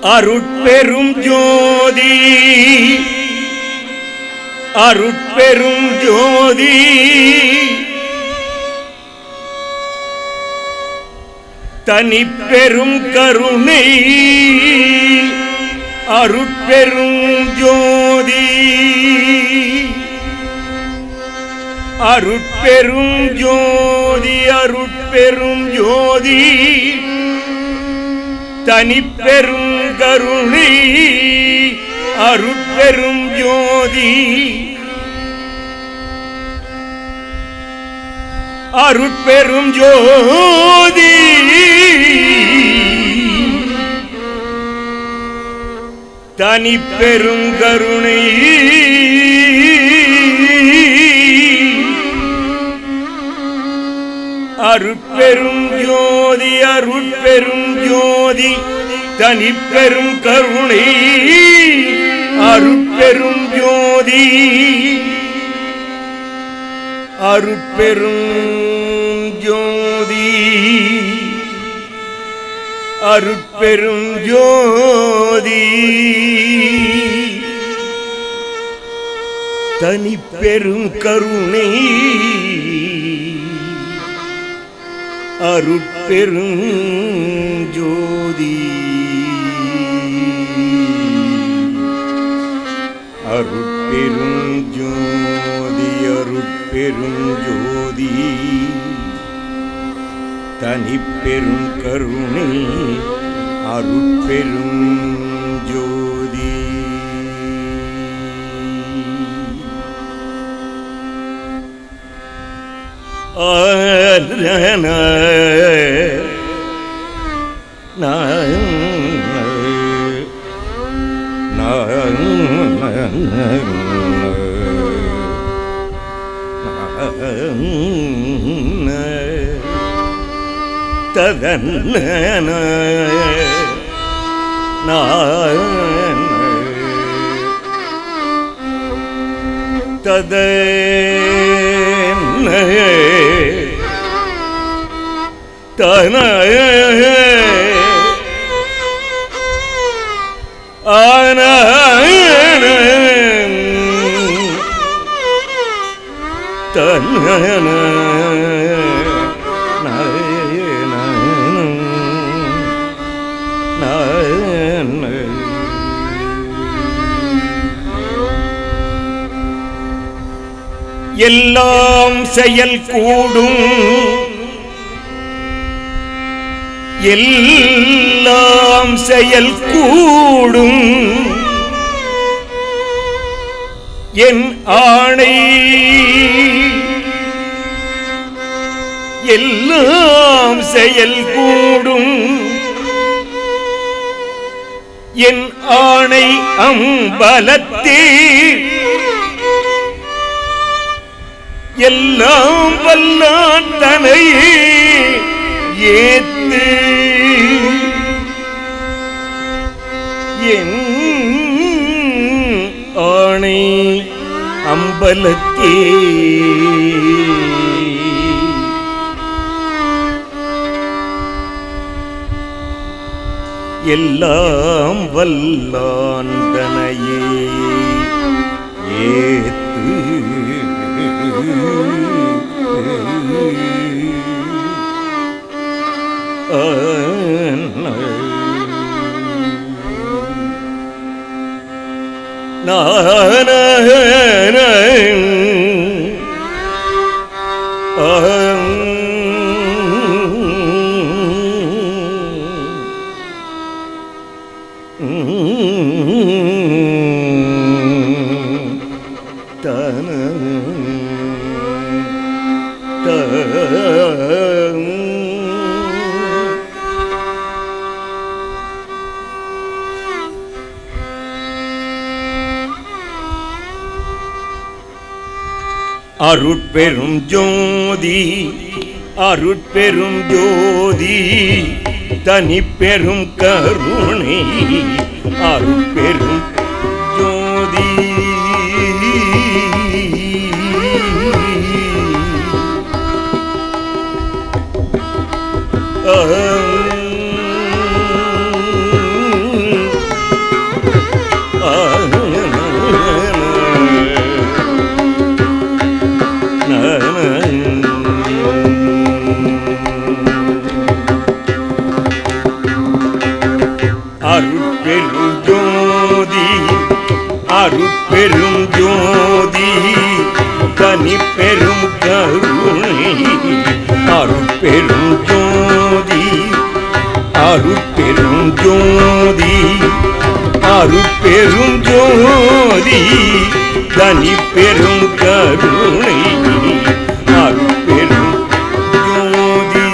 அருட்பெரும் ஜோதி அருட்பெரும் ஜோதி தனிப்பெரும் கருணை அருட்பெரும் ஜோதி அருட்பெரும் ஜோதி அருட்பெரும் ஜோதி தனிப்பெரும் கருணை அருட்பெரும் ஜோதி அருட்பெரும் ஜோதி தனிப்பெரும் கருணை அருட்பெரும் ஜோதி அருட்பெரும் ஜோதி தனிப்பெரும் கருணை அருட்பெரும் ஜோதி அருட்பெரும் ஜோதி அருட்பெரும் ஜோதி தனிப்பெரும் கருணை அருட்பெரும் ஜோதி அருட்பெரும் ஜோதி அருட்பெரும் ஜோதி தனிப்பெரும் கருணை அருட்பெரும் ஜோதி எல்லாம் செயல் கூடும் எல்லாம் செயல் கூடும் என் ஆணை எல்லாம் செயல் கூடும் என் ஆணை அம்பலத்தே எல்லாம் வல்லான் தனையே ஏத்து என் ஆணை அம்பலத்தே எல்லாம் வல்லான் தனையே ஏத்து அருட்பெரும் ஜோதி அருட்பெரும் ஜோதி தனிப்பெரும் கருணை அருட்பெரும் ஜோதி அருட்பெரும் ஜோதி அருட்பெரும் ஜோதி தனி பெரும் கருணை அருட்பெரும் ஜோதி அருட்பெரும் ஜோதி அருட்பெரும் ஜோதி தனி பெரும் கருணை அருட்பெரும் ஜோதி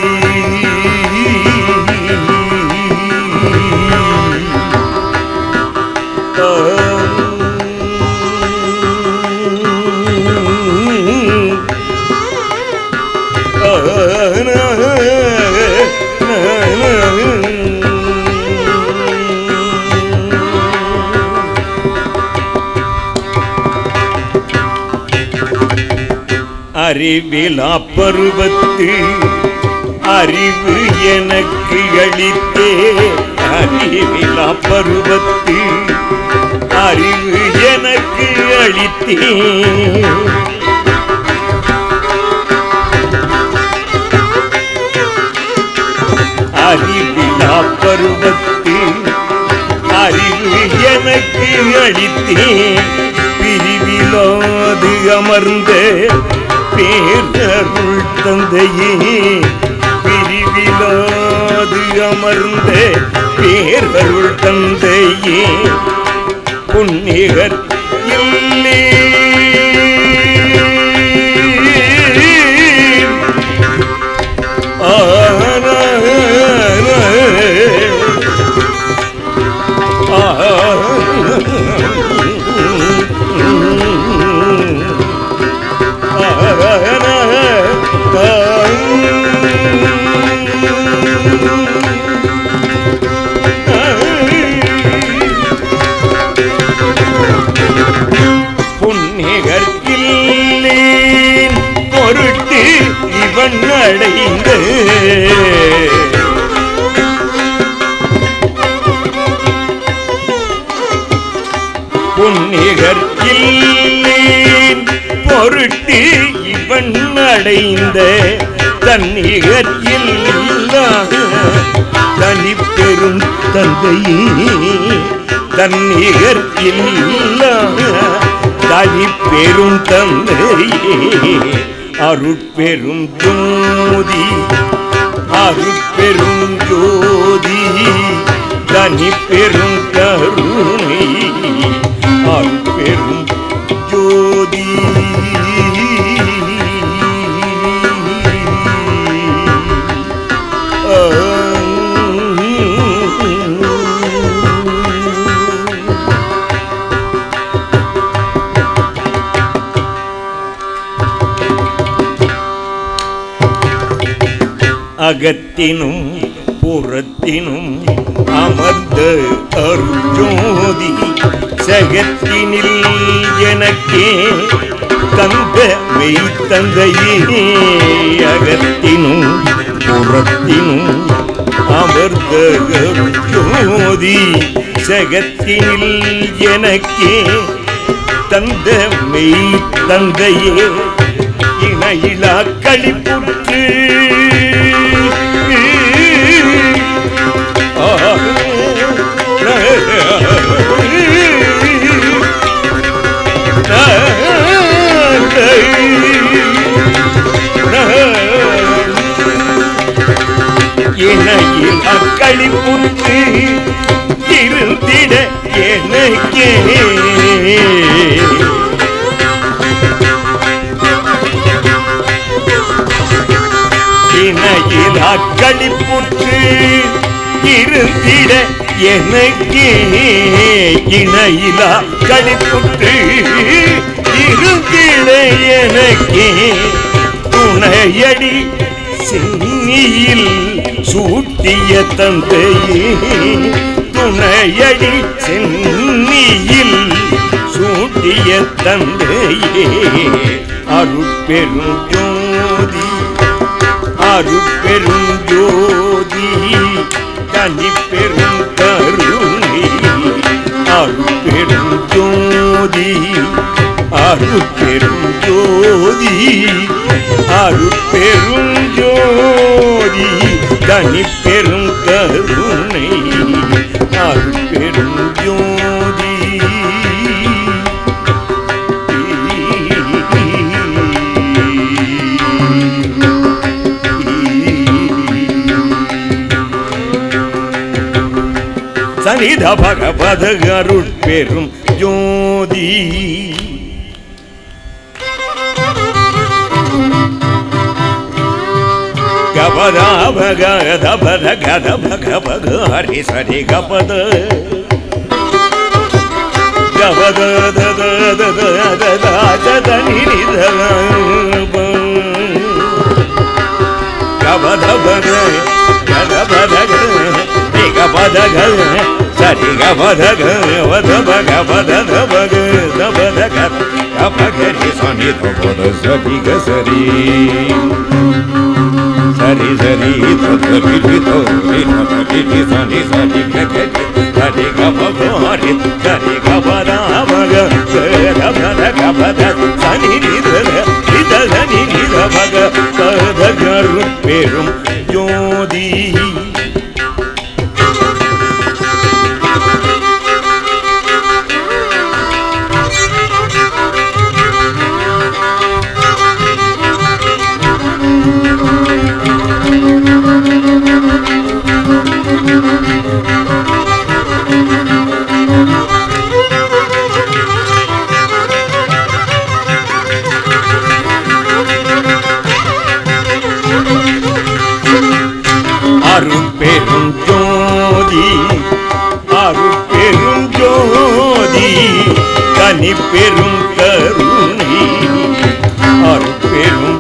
அறிவிலா பருவத்து அறிவு எனக்கு அளித்தே அறிவிலா பருவத்து அறிவு எனக்கு அளித்தே அறிவிலா பருவத்து அறிவு எனக்கு அளித்தே பிரிவிலாது அமர்ந்த பேரருள் தந்தையே பிரிவிலாது அமர்ந்த பேரருள் தந்தையே புண்ணியர் இல்லே புண்ணியர்க்கில்லேன் பொருட்டு இவன் அடைந்த புண்ணியர்க்கில்லேன் பொருட்டு இவன் அடைந்த தன்னிகர் இல்லா தனி பெரும் தந்தையே தன்னிகர் இல்லா தனி பெரும் தந்தையே அருட்பெரும் ஜோதி அருட்பெரும் ஜோதி தனி பெரும் கருணை அருட்பெரும் ஜோதி அகத்தினும் புறத்தினும் அமர்ந்த அருட்ஜோதி சகத்தினில் எனக்கே தந்த மெய் தந்தையே அகத்தினும் புறத்தினும் அமர்ந்த அருட்ஜோதி சகத்தினில் எனக்கே தந்த மெய் தந்தையே இணையிலா களிப்புற்று இணையில் அக்களிப்புற்று இருந்திட எனக்கே இணையில் அக்களிப்புற்று இருந்திட எனக்கே இணையிலா களிப்புற்று இருந்திட எனக்கே துணையடி சென்னியில் சூட்டிய தந்தையே துணையடி சென்னியில் சூட்டிய தந்தையே அருட்பெரும் ஜோதி அருட்பெரும் ஜோதி தனி பெரும் கருணை அருட்பெரும் ஜோதி அருட்பெரும் ஜோதி அருட்பெரும் ஜோதி தனி பெரும் கருணை அருட்பெரும் நித பகவத அருட்பெரும் ஜோதி கபதா பகத பத கத பகபக ஹரி சரி கபத கபத தத தத தத நித கபத பக கத பத கபத சரி கபத கபத பகபத பக தபத கபகரி சனி தபத சரி கசரி சரி சரி தரி தோரி நதி சனி சரி ககரி சரி கபகரி சரி கபத பக கபத கபத சனி நித சனி நித பக பத அருட்பெரும் ஜோதி அருட்பெரும் ஜோதி அருட்பெரும் ஜோதி தனிப்பெரும் கருணை அருட்பெரும்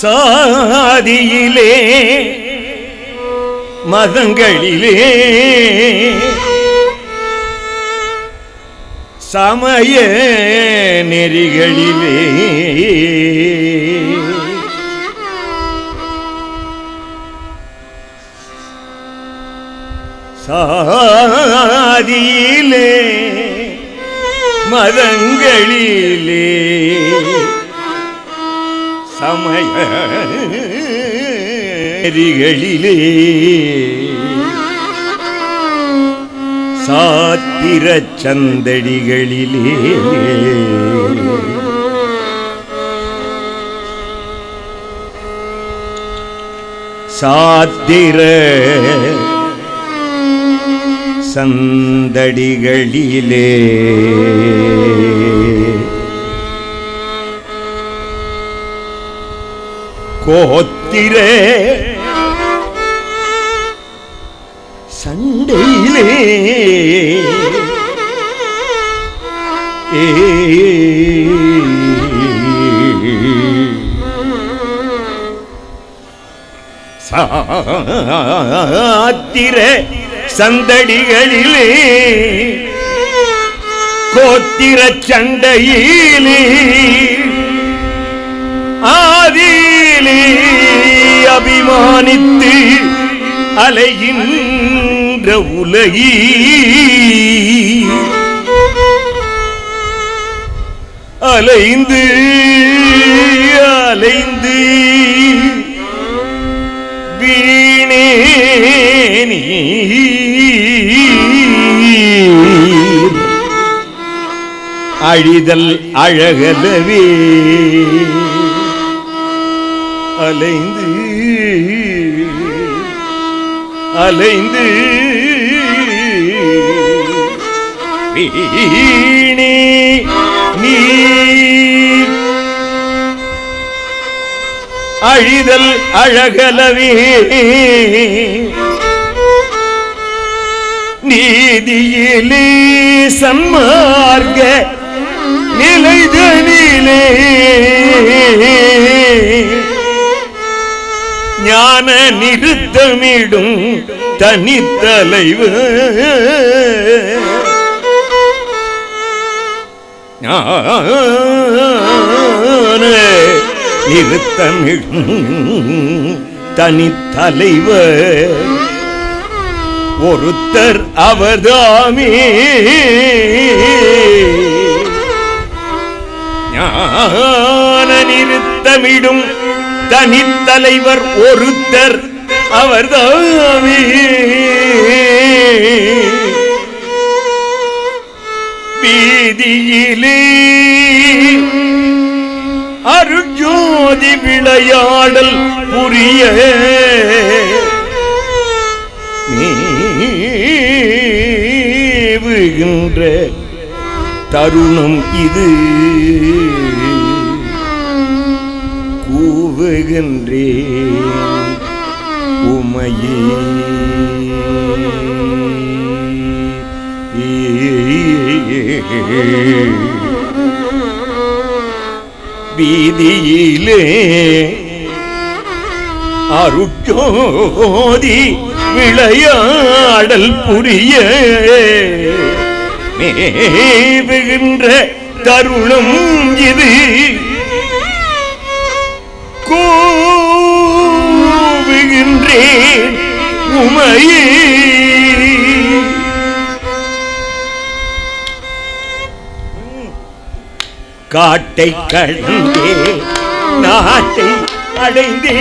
சாதியிலே மதங்களிலே சமய நெறிகளிலே சாதியிலே மதங்களிலே சமய நெறிகளிலே சாத்திர சந்தடிகளிலே சாத்திர சந்தடிகளிலே கோத்திர சண்டையிலே சாத்திர சந்தடிகளிலே கோத்திர சண்டையிலே ஆதியிலே அபிமானித்து அலைகின்ற உலகி அலைந்து அலைந்து வீணே அழிதல் அழகலவே அலைந்து அலைந்து வீணே நீ அழிதல் அழகலவே நீதியிலே சன்மார்க்க நிலைதனிலே ஞான நிறுத்தமிடும் தனித்தலைவர் ஞான நிறுத்தமிடும் தனித்தலைவர் ஒருத்தர் அவர்தாமே ஞான நிறுத்தமிடும் தனித்தலைவர் ஒருத்தர் அவர்தாமே வீதியிலே அருட்ஜோதி விளையாடல் புரிய மேவுகின்ற தருணம் இது கூவுகின்றேன் உமையே வீதியிலே அருட்ஜோதி விளையாடல் புரிய மேவுகின்ற தருணம் இது கூவுகின்றேன் உமையே காட்டை கடந்தே நாட்டை அடைந்தே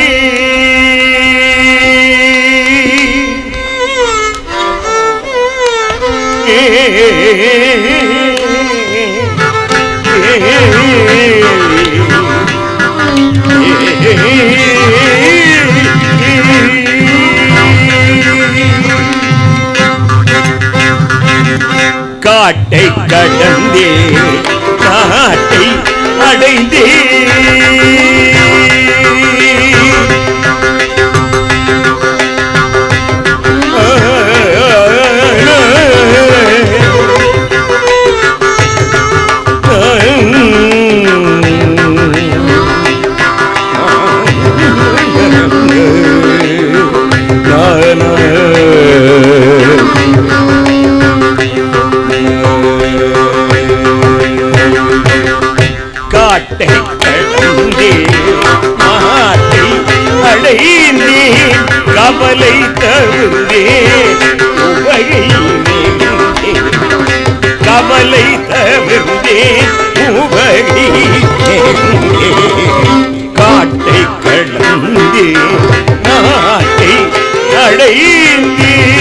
காட்டை கடந்தே நாட்டை அடைந்தே காட்டை கடந்தே நாட்டை அடைந்தேன் கவலை தவிர்ந்தேன் உவகை கவலை தவிர்ந்தேன் உவகை காட்டை கடந்தே நாட்டை அடைந்தேன்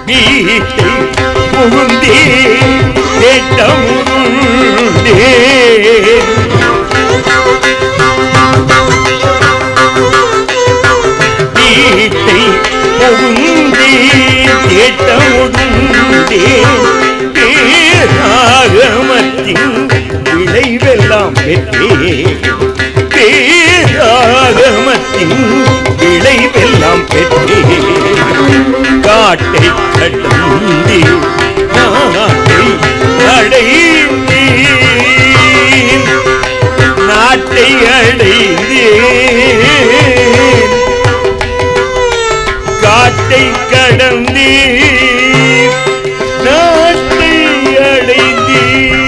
வீட்டை புகுந்தே வீட்டை புகுந்தே தேட்டம் வீட்டை புகுந்தே தேட்டமுடுந்தே பேராகமத்தின் விளைவெல்லாம் பெற்றே பேராகமத்தின் விளைவெல்லாம் பெற்றே காட்டை கடந்தே நாட்டை அடைந்தேன் நாட்டை அடைந்தேன் காட்டை கடந்தேன் நாட்டை அடைந்தேன்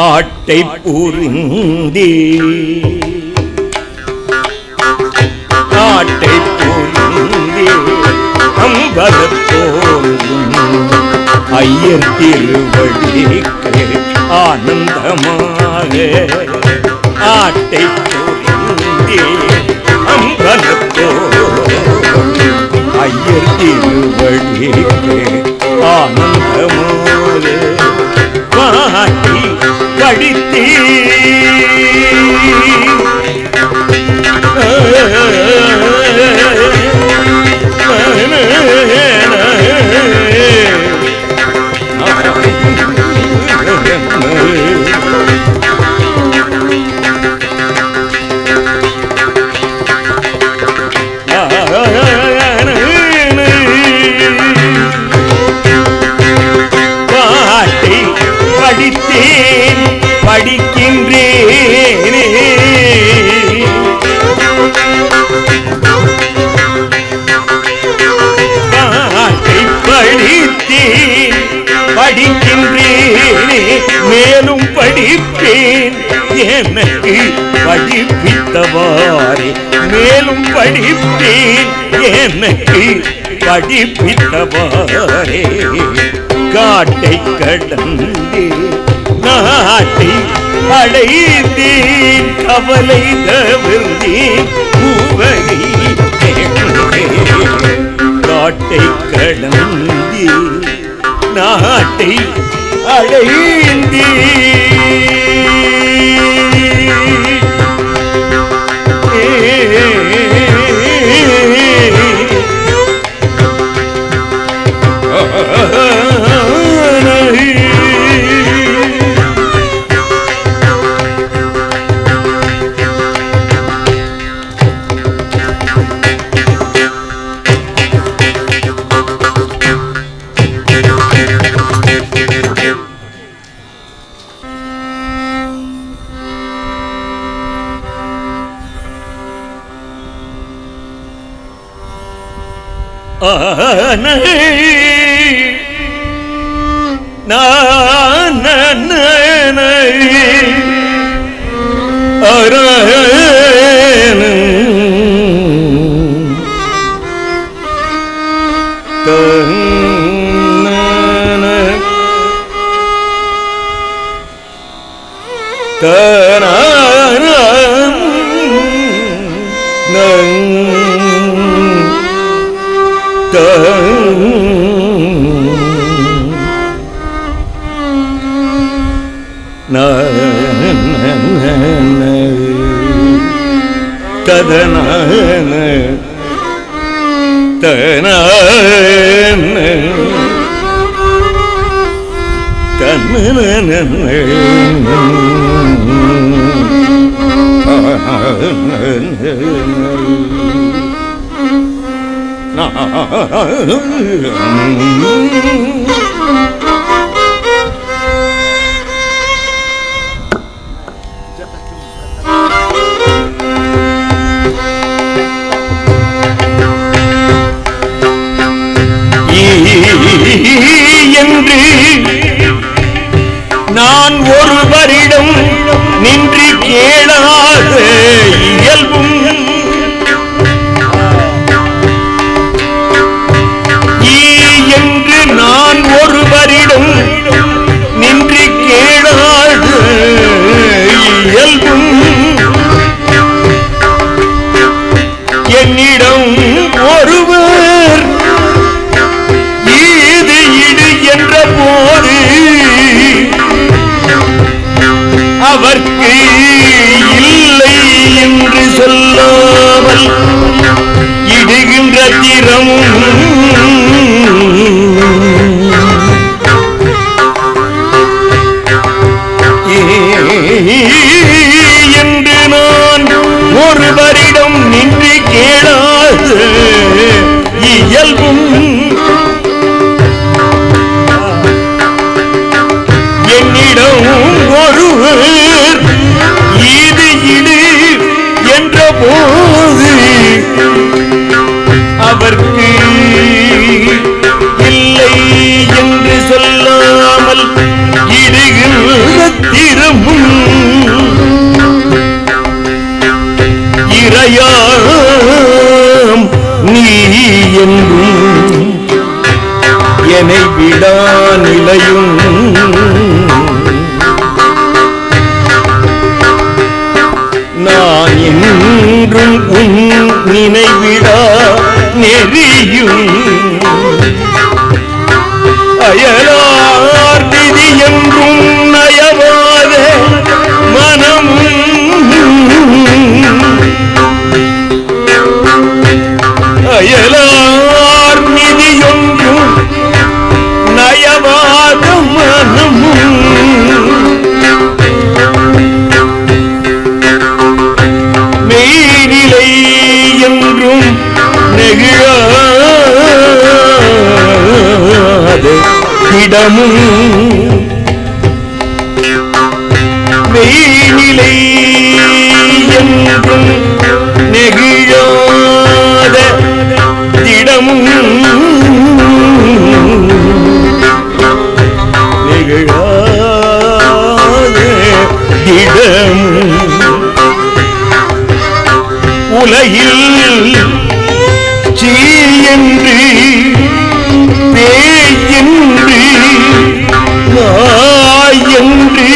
ஆட்டை புரிந்தே ஆட்டை புரிந்தே அம்பலத்தோடும் ஐயர் திருவடிக்கு ஆனந்தமாக ஆட்டை புரிந்தே அம்பலத்தோடும் ஐயர் திருவடிக்கு ஆனந்தமாக பாட்டி கடித்தே பாட்டை படித்தேன் படிக்கின்றேனே பாட்டை படித்தேன் படிக்கின்றேனே மேலும் படிப்பேன் எனக்கு படிப்பித்தவாறே மேலும் படிப்பேன் எனக்கு படிப்பித்தவாறே காட்டை கடந்தே நாட்டை அடைந்தேன் கவலை தவிர்ந்தேன் உவகை காட்டை கடந்தே நாட்டை அடைந்தேன் ததன தன என்று நான் ஒருவரிடம் நின்று கேளாத இயல்பும் என்று நான் ஒருவரிடம் நின்று கேளாத இயல்பும் என்னிடம் ஒருவர் ஈது இடு என்ற போது அவர்க்கு இல்லை என்று சொல்லாமல் இடுகின்ற திறமும் என்று நான் ஒருவரிடம் நின்று கேளாத இயல்பும் என்னிடம் ஒருவர் ஈது இடு என்ற போது அவர்க்கு இல்லை என்று சொல்லாமல் இடுகின்ற திறமும் இறையாம் நீ என்றும் என்னை விடா நிலையும் நான் என்றும் உன் நினைவிடா நெறியும் அயலார் விதி என்றும் நயவாத மனமும் அயலார் விதியொன்றும் நயவாத மனமும் மெய்நிலை என்றும் நெகிழாத இடமும் மெய்நிலை என்றும் நெகிழாத இடமும் நெகிழாத இடமும் உலகில் சீ என்று பேய் என்று நாய் என்று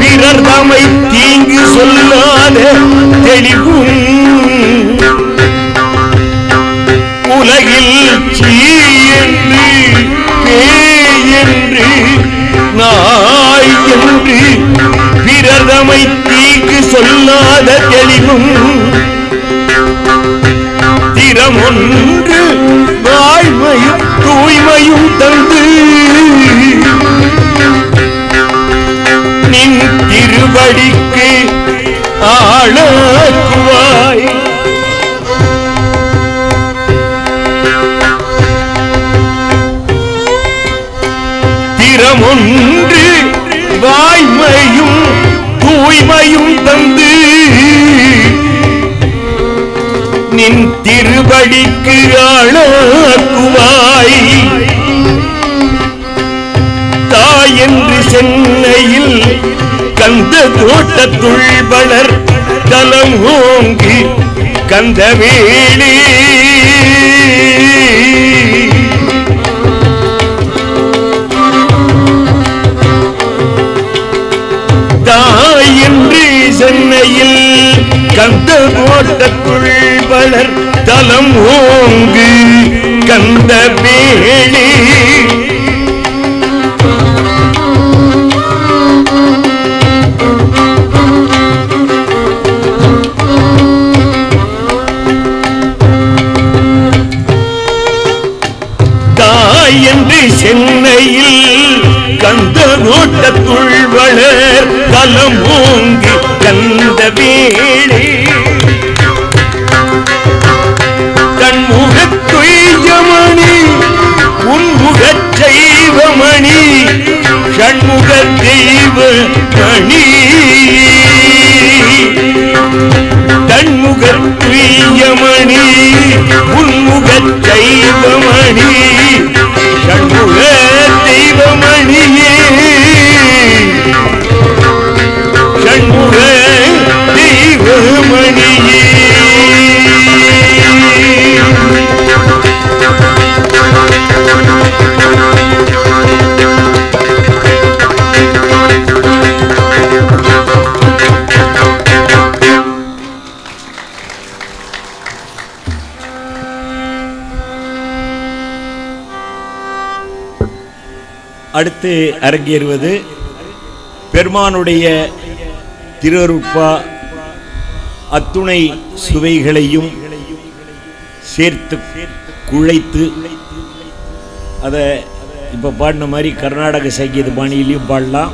பிறர் தம்மை தீங்கு சொல்லாத தெளிவும் உலகில் சீ என்று பேய் என்று நாய் என்று பிறர் தம்மை தீங்கு சொல்லாத தெளிவும் திறமொன்று வாய்மையும் தூய்மையும் தந்து நின் திருவடிக்கு ஆளாக்குவாய் திறமொன்று வாய்மையும் தூய்மையும் தந்து நின் திருவடிக்கு ஆளாக்குவாய் தாய் என்று சென்னையில் கந்த தோட்டத்துள் வளர் தலம் ஓங்கி கந்தவேலி தாய் என்று சென்னையில் கந்த தோட்டத்துள் வளர் தலம் ஓங்கு கந்தவேலி கந்த நோட்டத்துள் வளர் கலமூங்கி கந்த வீழி தன்முகத் துய்யமணி உன்முகச் செய்வமணி ஷண்முக தெய்வ மணி தன்முகத் துய்யமணி உன்முகச் செய்வமணி ஷண்முக தெய்வமணியே ஷண்முக தெய்வமணியே அடுத்து அரங்கேறுவது பெருமானுடைய திருவருட்பா அத்துணை சுவைகளையும் சேர்த்து குழைத்து அதை இப்போ பாடின மாதிரி கர்நாடக சங்கீத பாணியிலையும் பாடலாம்,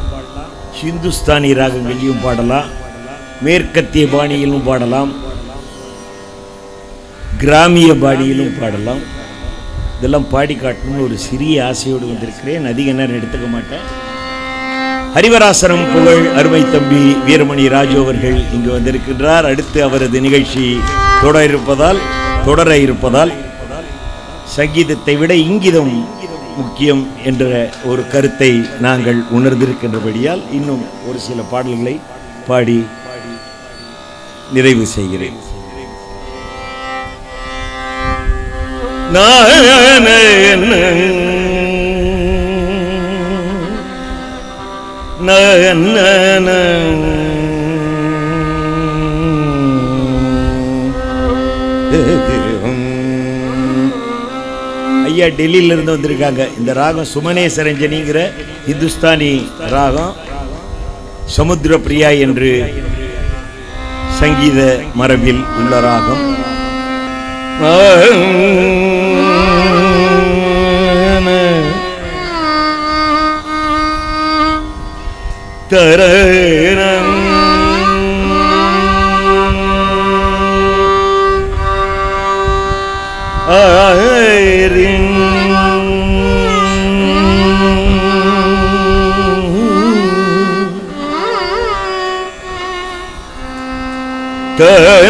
ஹிந்துஸ்தானி ராகங்களையும் பாடலாம், மேற்கத்திய பாணியிலும் பாடலாம், கிராமிய பாணியிலும் பாடலாம். இதெல்லாம் பாடி காட்டணும்னு ஒரு சிறிய ஆசையோடு வந்திருக்கிறேன். அதிக நேரம் எடுத்துக்க மாட்டேன். ஹரிவராசனம் புகழ் அருமை தம்பி வீரமணி ராஜு அவர்கள் இங்கு வந்திருக்கின்றார். அடுத்து அவரது நிகழ்ச்சி தொடர இருப்பதால் சங்கீதத்தை விட இங்கிதம் முக்கியம் என்ற ஒரு கருத்தை நாங்கள் உணர்ந்திருக்கின்றபடியால் இன்னும் ஒரு சில பாடல்களை பாடி நிறைவு செய்கிறேன். ஐயா டெல்லியில இருந்து வந்திருக்காங்க. இந்த ராகம் சுமனே சரஞ்சனிங்கிற இந்துஸ்தானி ராகம், சமுத்திர பிரியா என்று சங்கீத மரபில் உள்ள ராகம். தரணம் ஆரின் தன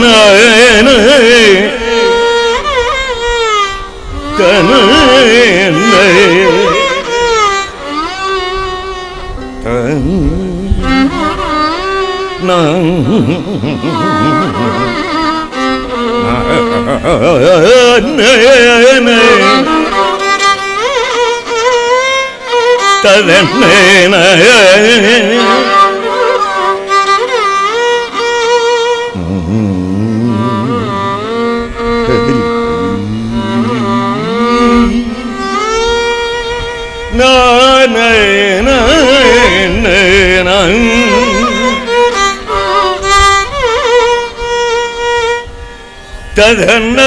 ததன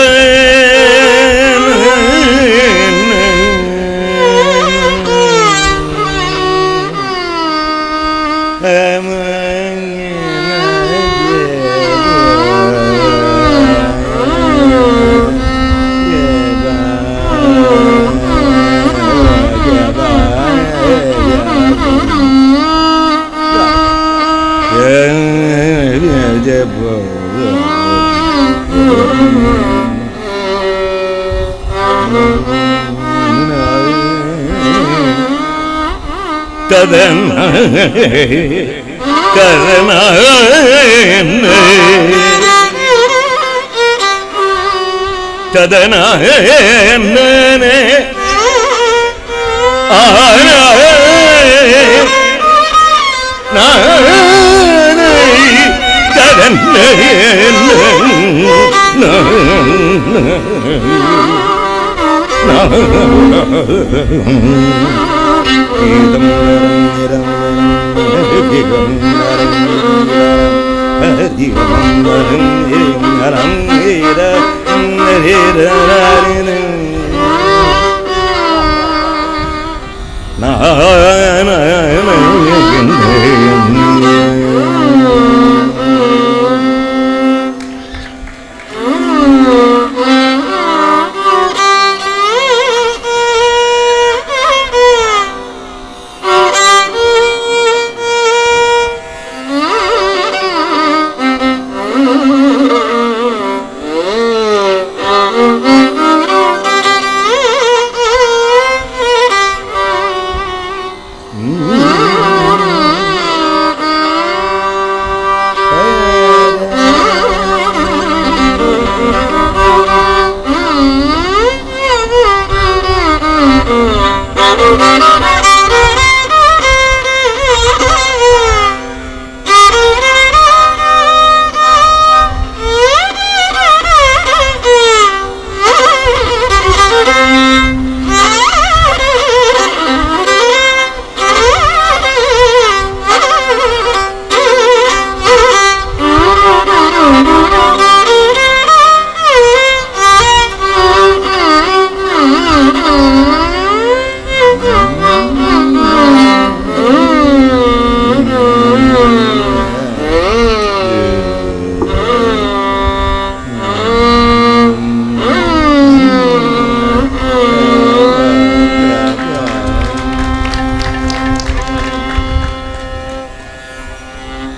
na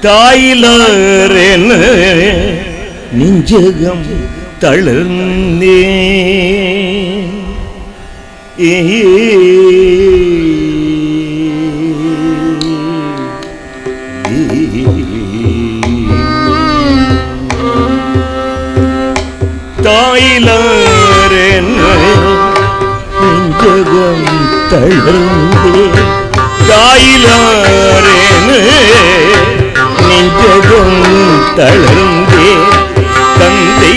தாயிலாரென நெஞ்சகம் தளர்ந்தே தாயிலாரென நெஞ்சகம் தளர்ந்தே தாயிலாரென நெஞ்சகம் தளர்ந்தே தந்தை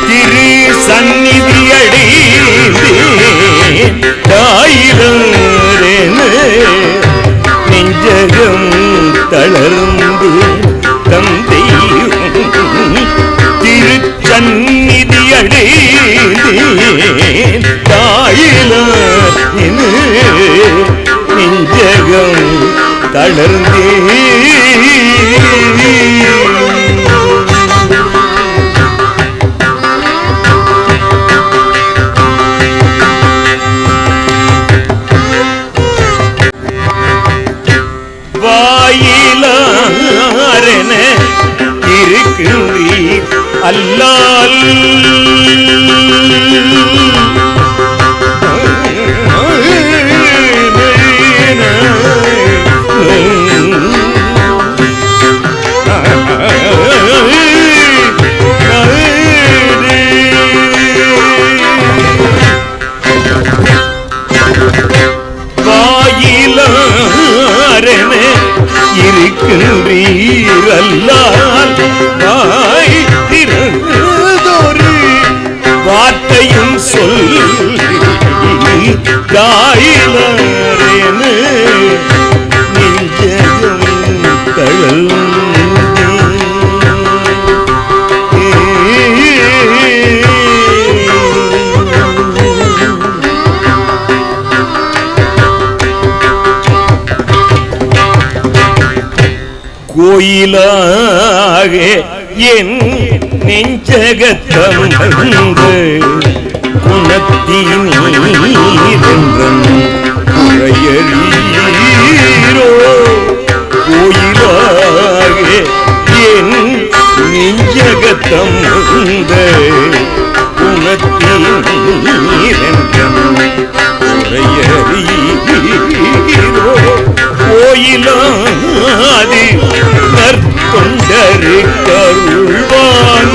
திரு சந்நிதி அடைந்தே தாயிலாரென நெஞ்சகம் தளர்ந்தே தந்தை திருச்சந்நிதி அடைந்தேன் தாயிலாரென நெஞ்சகம் தளர்ந்தே வாயிலாரென இருக்கின்றீர் அல்லால் வாயிலாரென இருக்கின்றீர் அல்லால் வாய் திறந்தொரு வார்த்தையும் சொல்லி தாயிலாரென நெஞ்சகம் தளர்ந்தே கோயிலாக என் நெஞ்சகத்தமர்ந்து குணத்தினீரென்றன் குறையறீரோ கோயிலாக என் நெஞ்சகத்தமர்ந்து குணத்தினீரென்றன் குறையறீரோ கோயிலாதி நற்தொண்டரு கருள்வான்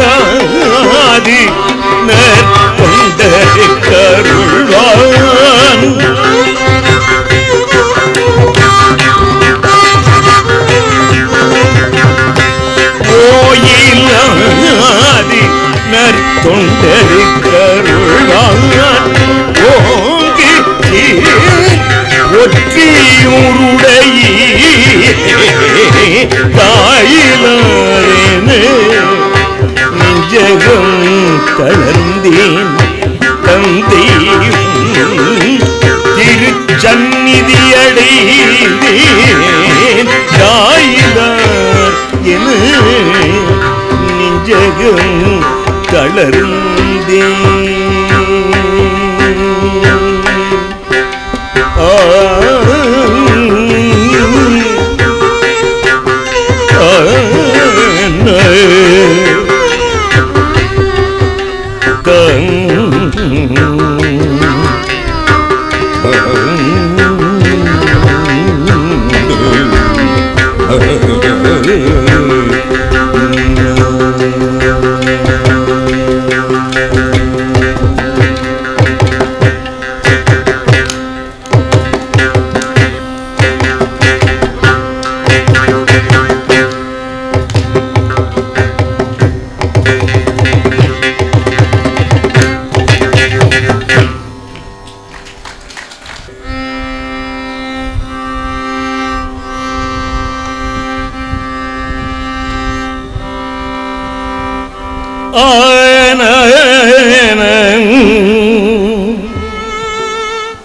கோயிலாதி நற்தொண்டரு கருள்வான் கோயிலாதி நற்தொண்டரு கருள்வான் ஓங்கி ஒற்றியூருடைய தாயிலாரென நெஞ்சகம் தளர்ந்தேன் தந்தை திருச்சந்நிதி அடைந்தேன் தாயிலார் என நெஞ்சகம் தளர்ந்தேன்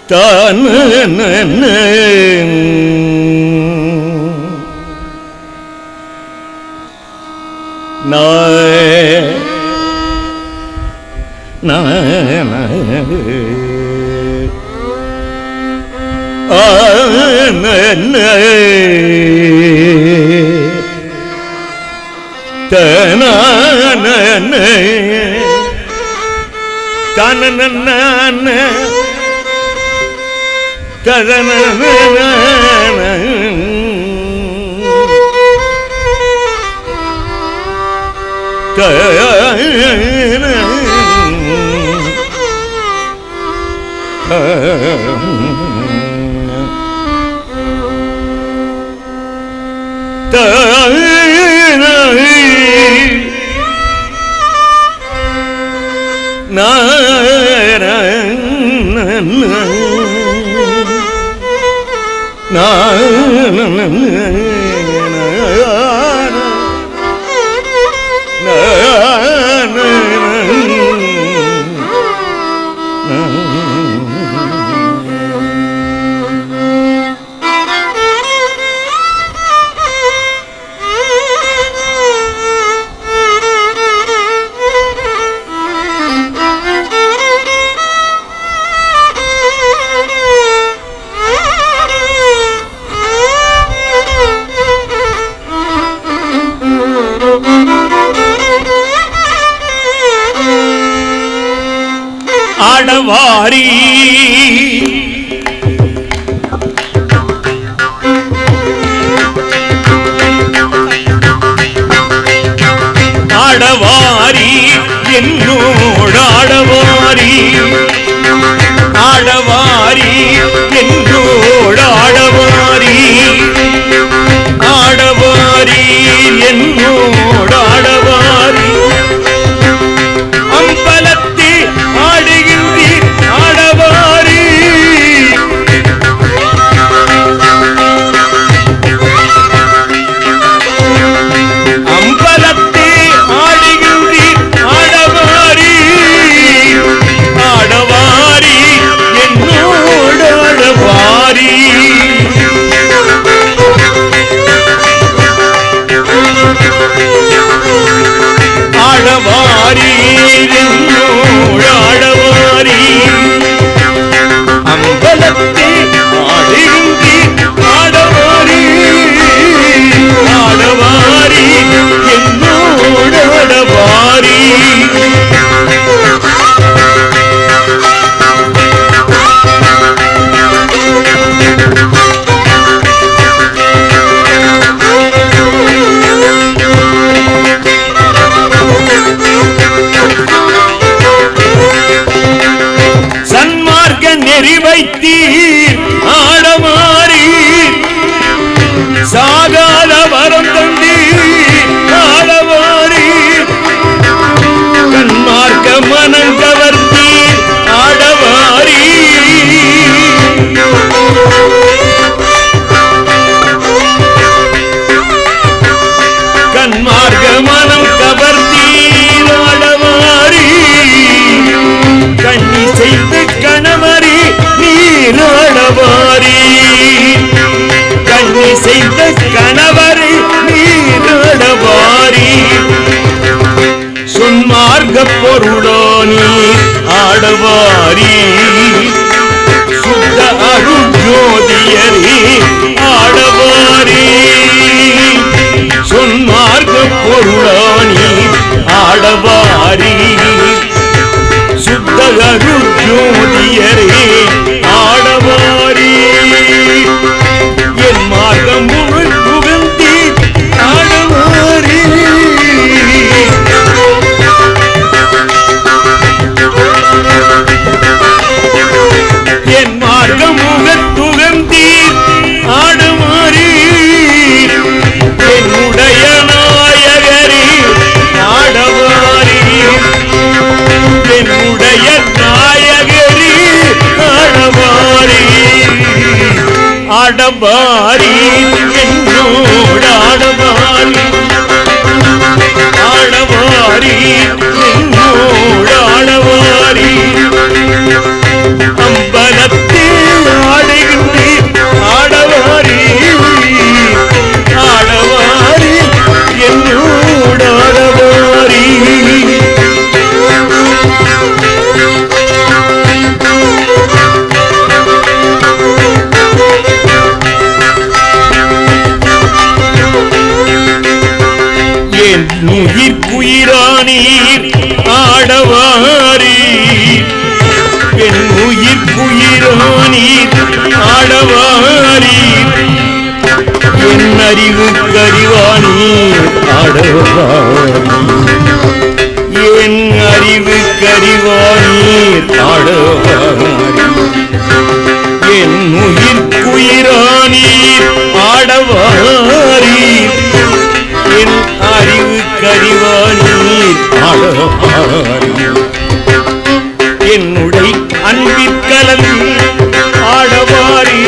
தான் ஆடவாரி ஆடவாரி என்னோடு ஆடவாரி ஆடவாரி என்னோடு ஆடவாரி ஆடவாரி என்னோடு ஆடவாரி அம்பலத்தி ஆடுகின்றீர் ஆடவாரி அம்பலத்தி ஆடுகின்றீர் ஆடவாரி ஆடவாரி என்னோடு ஆடவாரி ஆடவாரி என்னோடு ஆடவாரி அம்பலத்தை ஆடுகின்றீர் ஆடவாரி ஆடவாரி என்னோடு ஆடவாரி நெறி வைத்தீர் ஆடமாறி சாகாத வரம் தந்தீர் ஆடவாரி கண்மார்க்க மனம் கவர்த்தீர் ஆடவாரி கண்மார்க்க மனம் கவர்த்தீர் ஆடவாரி கண்ணி செய்து கணவரி நீராடவாரி கண்ணி செய்த கணவரி நீராடவாரி சொன்மார்க்க பொருளோ நீர் ஆடவாரி சுத்த அருள் ஜோதியரே ஆடவாரி சொன்மார்க்க பொருளோ நீர் ஆடவாரி சுத்த அருள் ஜோதியரே ஆடவாரி என் மார்க்கம் புகழ்ந்தி ஆடவாரி என் மார்க்கம் புகழ்ந்தி ஆடவாரி என்னுடைய நாயகரே ஆடவாரி என்னுடைய நாயகரே ஆடவாரி ஆடவாரி என்னோடு ஆடவாரி ஆடவாரி என்னோடு ஆடவாரி அம்பலத்தே அறிவு கரிவாணி ஆடவாரி என் அறிவு கரிவாணீர் ஆடவாரி என் உயிர்க்குயிரானீர் ஆடவாரி என் அறிவு கரிவானீர் ஆடவாரி என்னுடைய அன்பிற்கலந்து ஆடவாரி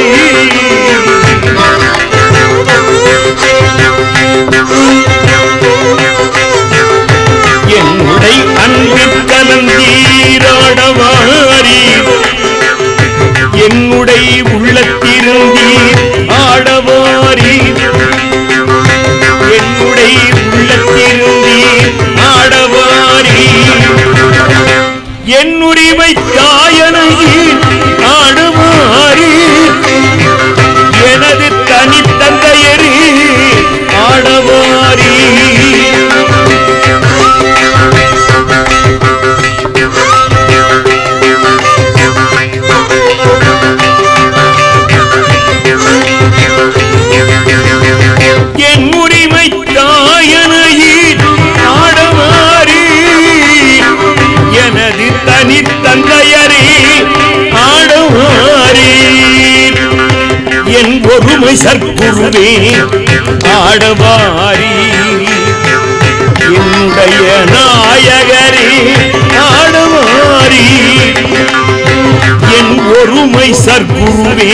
என்னுடைய அன்பிற்கலந்தீராடவாரி என்னுடைய உள்ளத்திருந்தீர் ஆடவாரி என்னுடைய உள்ளத்திருந்தீர் ஆடவாரி என்னுரிமை தாயனையில் ஆடவாரி எனது தனித்தந்தையரே ஆடவாரி என் உரிமை தாயனையில் ஆடவாரி எனது தனித்தந்தையரே ஆடவாரி என் ஒருமை சற்குருவே ஆடவாரி என்னுடைய நாயகரே ஆடவாரி என் ஒருமை சற்குருவே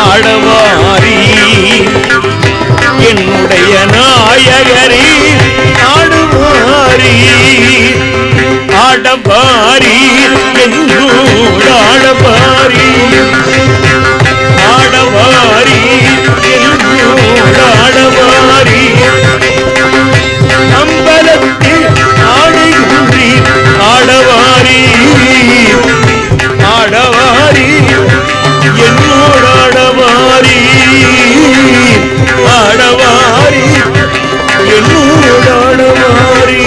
ஆடவாரி என்னுடைய நாயகரே ஆடவாரி ஆடவாரி என்னோட ஆடவாரி ஆடவாரி என்னோட ஆடவாரி அம்பலத்தில் ஆடுகின்றீர் ஆடவாரி ஆடவாரி என்னோட ஆடவாரி ஆடவாரி என்னோட ஆடவாரி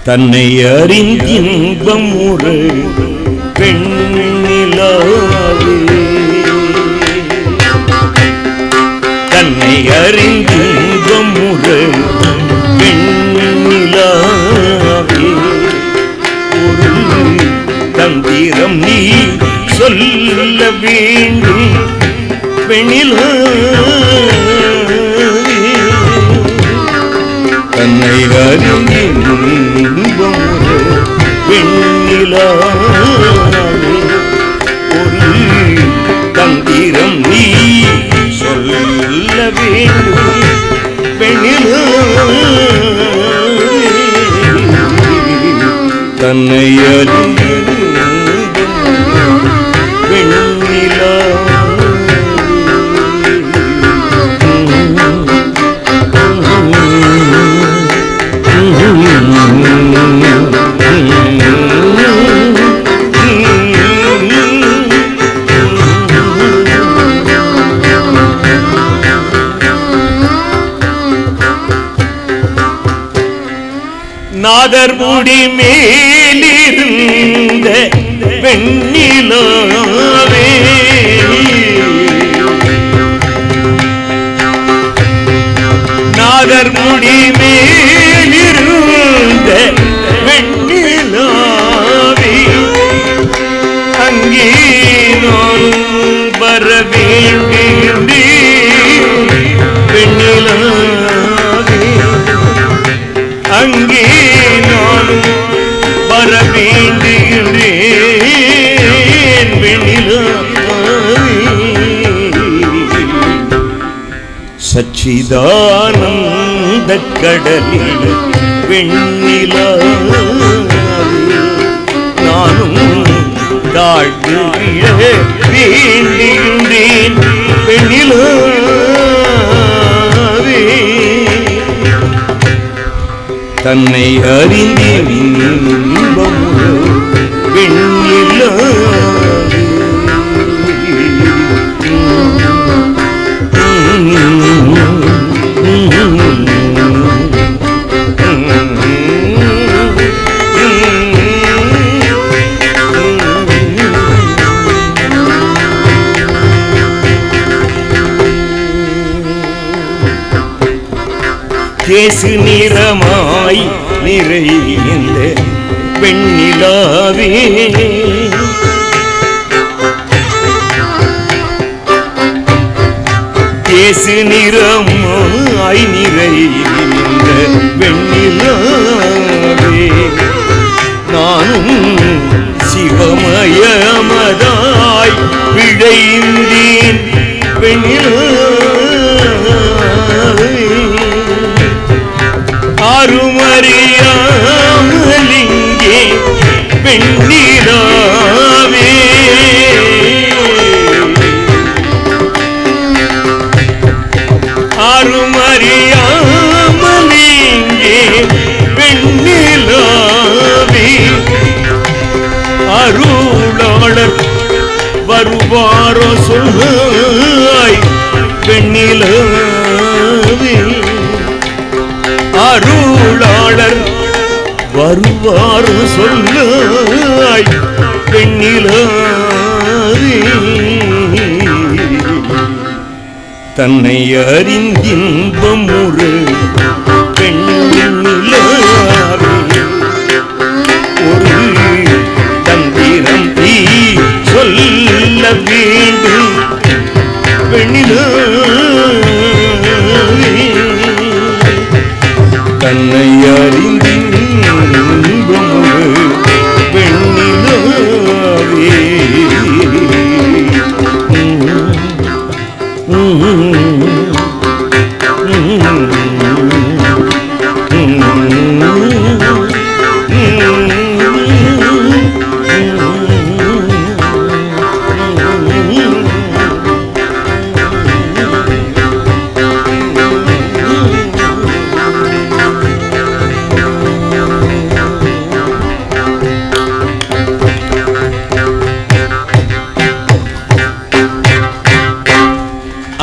தன்னை அறிந்தின்பம் முறை பெண்ணிலாவே தன்னை அறிந்தின்பம் முறை பெண்ணிலாவே ஒரு தந்திரம் நீ சொல்ல வேண்டும் தன்னை அறிந்தின்பம் வெண்ணிலாவே ஒரு தந்திரம் நீ சொல்ல வேண்டும் தன்னை வெண்ணிலா நாதர் முடி மேலிருந்த வெண்ணிலாவே நாதர் முடி மேலிருந்த வெண்ணிலாவே அங்கே நான் வர வேண்டியிருந்தேன் வெண்ணிலாவே அங்கே நானும் வர வேண்டுகிறேன் வெண்ணிலாவே சச்சிதானந்த கடலில் வெண்ணிலாவே நானும் தாழ்ந்து விழ வேண்டுகிறேன் வெண்ணிலாவே தன்னை அறிந்தின்பம் வெண்ணிலாவே கேசு நிறமாய் நிறைந்த வெண்ணிலாவே கேசு நிறமாய் நிறைந்த வெண்ணிலாவே நானும் சிவமயமதாய் விழைந்தேன் வெண்ணிலாவே ஆறுமறியாமலிங்கே வெண்ணிலாவே ஆறுமறியாமலிங்கே வெண்ணிலாவே அருளாளர் வருவாரோ சொல்லாய் வெண்ணிலாவே அருளாளர் வருவார் சொல்லாய் வெண்ணிலாவே தன்னை அறிந்தின்பம் ஒரு வெண்ணிலாவே ஒரு தந்திரம் நீ சொல்ல வேண்டும் வெண்ணிலாவே தன்னை அறிந்தின்பம் வெண்ணிலாவே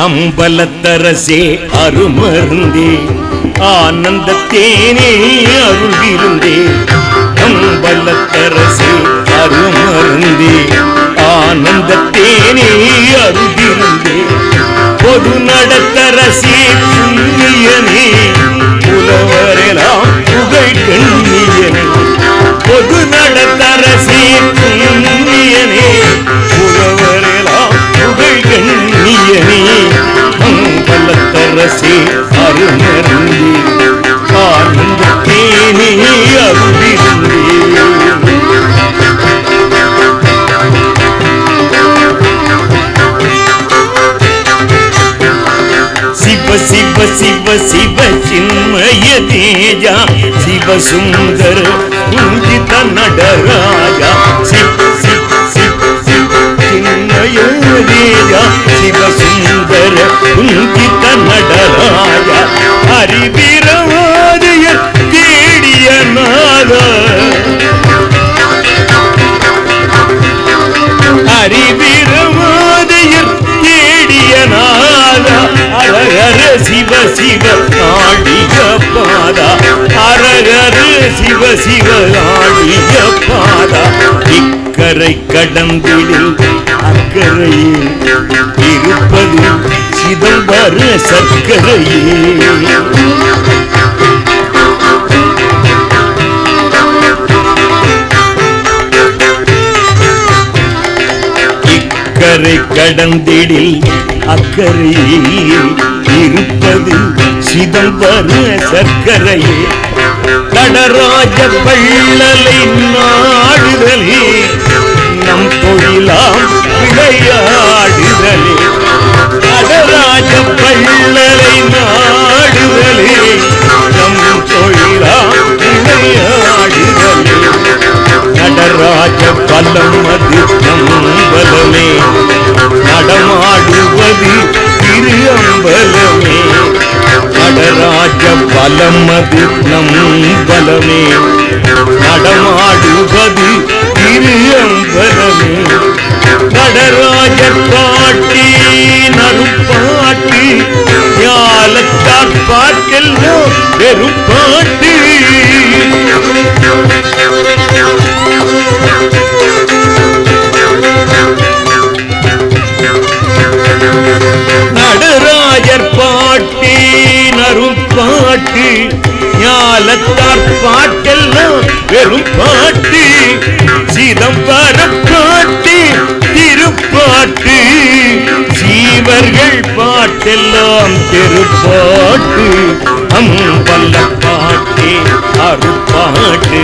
அம்பலத்தரசே அருமருந்தே ஆனந்தத்தேனே அருள்விருந்தே அம்பலத்தரசே அருமருந்தே ஆனந்தத்தேனே அருள்விருந்தே பொது நடத்தரசே புண்ணியனே புலவரெல்லாம் புகழ் கண்ணியனே பொது நடத்தரசே புண்ணியனே புலவரெல்லாம் புகழ் கண்ணியனே சிவ சின்மய தேஜா சிவசுந்தர குஞ்சித நடராஜா சிவ சிவ சிவ சிவ சின்மய தேஜா சிவசுந்தர குஞ்சித நடராஜா அறிவிரவாதிய தேடிய நாதா அறிவிரவாதியர் தேடிய நாதா அரகர சிவ சிவ ஆடிய பாதா அரகர சிவ சிவ ஆடிய பாதா இக்கரை கடந்திடில் அக்கரையில் இருப்பது சிதம்பர சர்க்கரையே இக்கரை கடந்திடில் அக்கரையில் இருப்பது சிதம்பர சர்க்கரையே கடராஜ பள்ளலை நாடுதலே நம் தொழிலாம் விளையாடுதலே கடராஜ பள்ளலை நாடுதலே நம் தொழிலாம் விளையாடுதலே நடராஜ பலம் அது நம்பலமே நடமாடுவது திரு அம்பலமே நடராஜ பலம் அது நம்பலமே நடமாடுவது திரு அம்பலமே நடராஜ பாட்டி நறுப்பாட்டி ஞாலத்தார் பாட்டெல்லாம் பெருப்பாட்டி நடராஜர் பாட்டி நறுப்பாட்டி ஞாலத்தார் பாட்டெல்லாம் வெறும் பாட்டி சிதம்பர பாட்டி திருப்பாட்டு சீவர்கள் பாட்டெல்லாம் திருப்பாட்டு அம்பல பாட்டி அருப்பாட்டு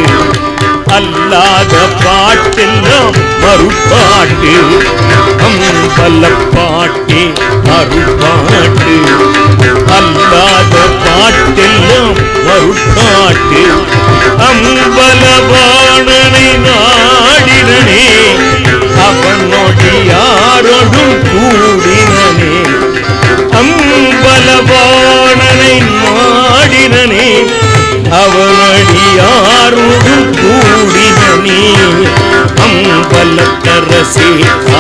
அல்லாத பாட்டெல்லாம் மறுப்பாட்டு அம்பல பாட்டி அருப்பாட்டு அல்லாத பாட்டெல்லாம் மறுப்பாட்டு அம்பலவாணனை நாடினனே அவனோடு யாரோடும் கூடினனே அம்பலவாணனை நாடினனே அவனடி யாரோடும் கூடினனே அம்பலத்தரசே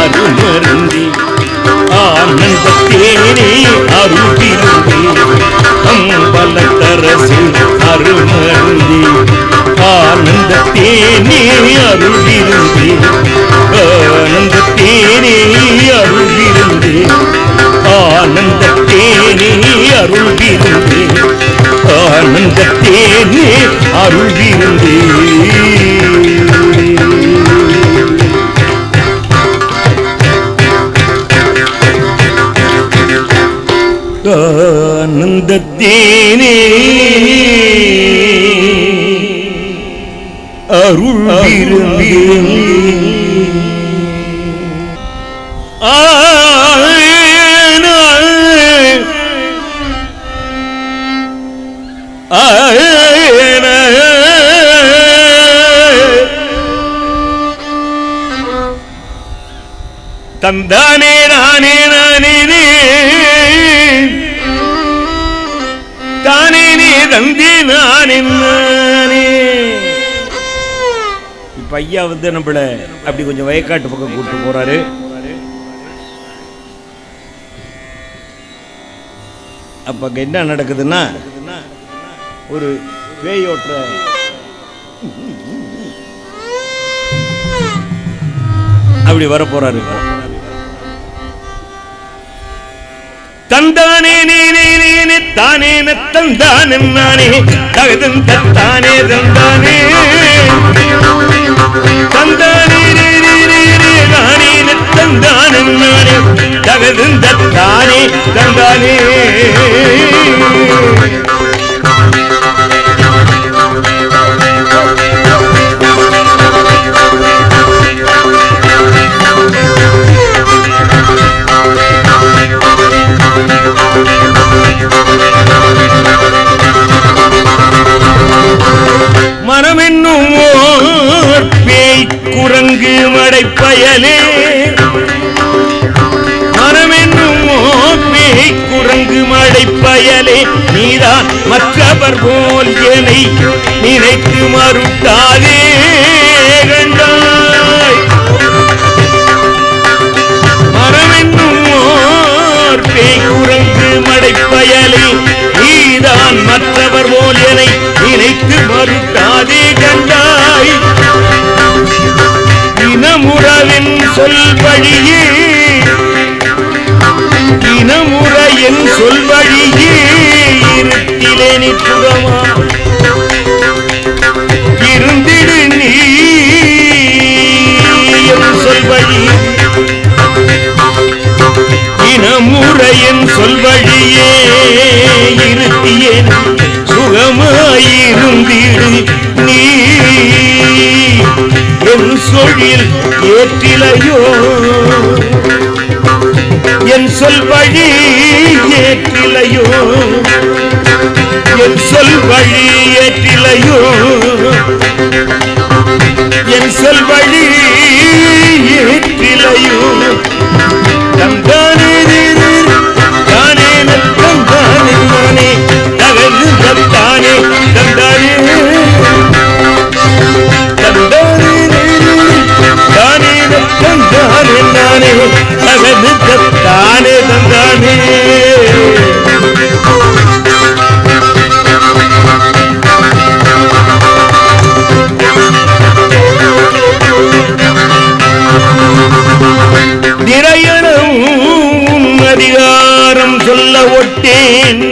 அருமருந்தி ஆனந்தத்தேனே அருள்விருந்தே அம்பலத்தரசே அருமருந்தி ஆனந்தத்தேனே அருள்விருந்தே ஆனந்தத்தேனே அருள்விருந்தே ஆனந்தத்தேனே அருள்விருந்தே ஆனந்தத்தேனே அருள்விருந்தே ஆனந்தத்தேனே அருள்விருந்தே தந்தானே நானே நானே தானே நீ தந்தி நானே நானே. இப்ப ஐயா வந்து நம்மள அப்படி கொஞ்சம் வயக்காட்டு பக்கம் கூட்டு போறாரு. அப்ப அங்க என்ன நடக்குதுன்னா ஒரு பேயோட்டுற அப்படி வர போறாரு. தந்தானே நீனே தானே தந்தானே நானே தகதன் தத்தானே தந்தானே தந்தானே நானே தந்தானே நானே தகதன் தத்தானே தந்தானே மற்றவர் போல் என்னை நினைத்து மறுத்தாதே கண்டாய். மரமென்னும் ஓர் பேய்குரங்கு மடைப்பயலே நீதான் மற்றவர் போல் என்னை நினைத்து மறுத்தாதே கண்டாய். இனமுறவின் சொல் வழியே இனமுறையின் சொல் வழியே இருட்டிலே நிற்குதமா இருந்திடு நீ என் சொல் வழி. இனமுறையின் சொல் வழியே இருட்டியே சுகமாயிருந்திடு நீ என் சொல்லில் ஏற்றிலையோ என் சொல் வழி ஏற்றிலையோ என் சொல் வழி ஏற்றிலையோ என் சொல் வழி ஏற்றிலையோ. தந்தானே தானே தந்தானே நானே தகது தந்தானே தந்தானே தந்தானே தானே தந்தானே நானே தகது தந்தானே தந்தானே. நிறையணும் அதிகாரம் சொல்ல ஒட்டேன்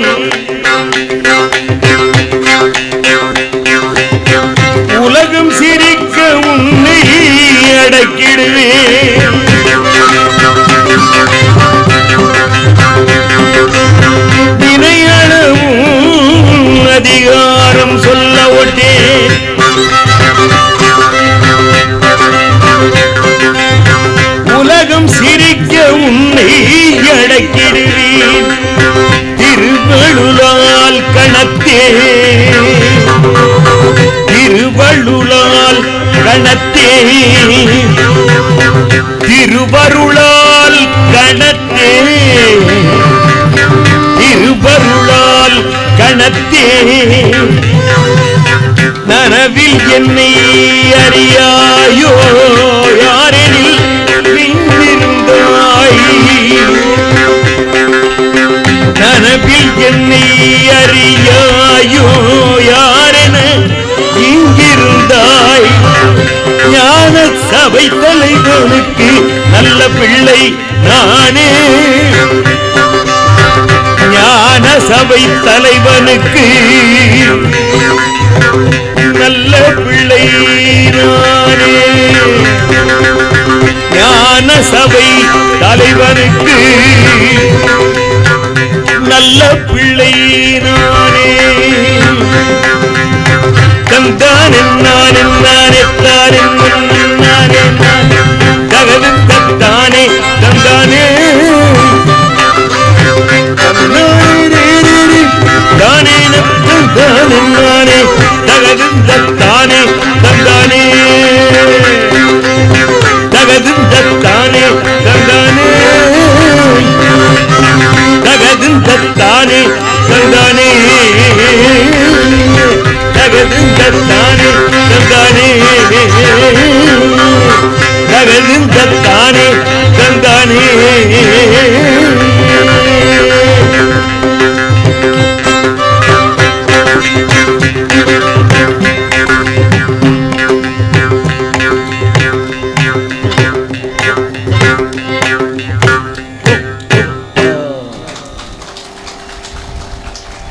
உலகம் சிரிக்க உன்னை அடக்கிடுவேன். தினையளவும் அதிகாரம் சொல்ல ஒட்டேன் உலகம் சிரிக்க உன்னை அடக்கிடுவேன். திருவள்ளுவால் கணத்தே திருவள்ளுவால் கணத்தே திருவருளால் கணத்தே திருவருளால் கணத்தே நனவில் என்னை அறியாயோ யாரெனில் நின்றிருந்தாய். நனவில் என்னை அறியாயோ யாரென இங்கிருந்தாய். ஞான சபை தலைவனுக்கு நல்ல பிள்ளை நானே ஞான சபை தலைவனுக்கு நல்ல பிள்ளை நானே ஞான சபை தலைவனுக்கு நல்ல பிள்ளை நானே. தந்தானே நானே நானே தானே நானே தகது தத்தானே தந்தானே தானே தந்தானே நானே தகது தத்தானே தந்தானே தகது தத்தானே தந்தானே தகது தத்தானே தந்தானே தகது தத்தானே தந்தானே தகது தத்தானே தந்தானே.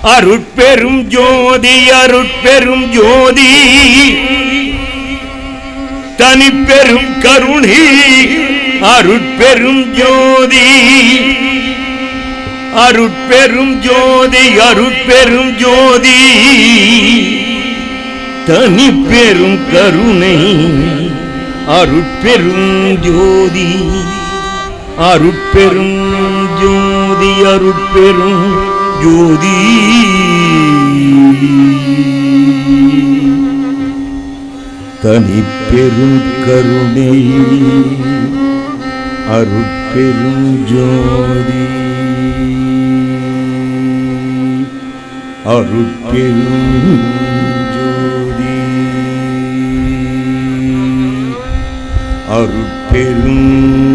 அருட்பெரும் ஜோதி அருட்பெரும் ஜோதி தனிப்பெரும் கருணை அருட்பெரும் ஜோதி அருட்பெரும் ஜோதி அருட்பெரும் ஜோதி தனிப்பெரும் கருணை அருட்பெரும் ஜோதி அருட்பெரும் ஜோதி அருட்பெரும் ஜோதி தனிப்பெரும் கருணை அருட்பெரும் ஜோதி. அருட்பெருஞ்சோதி அருட்பெரும்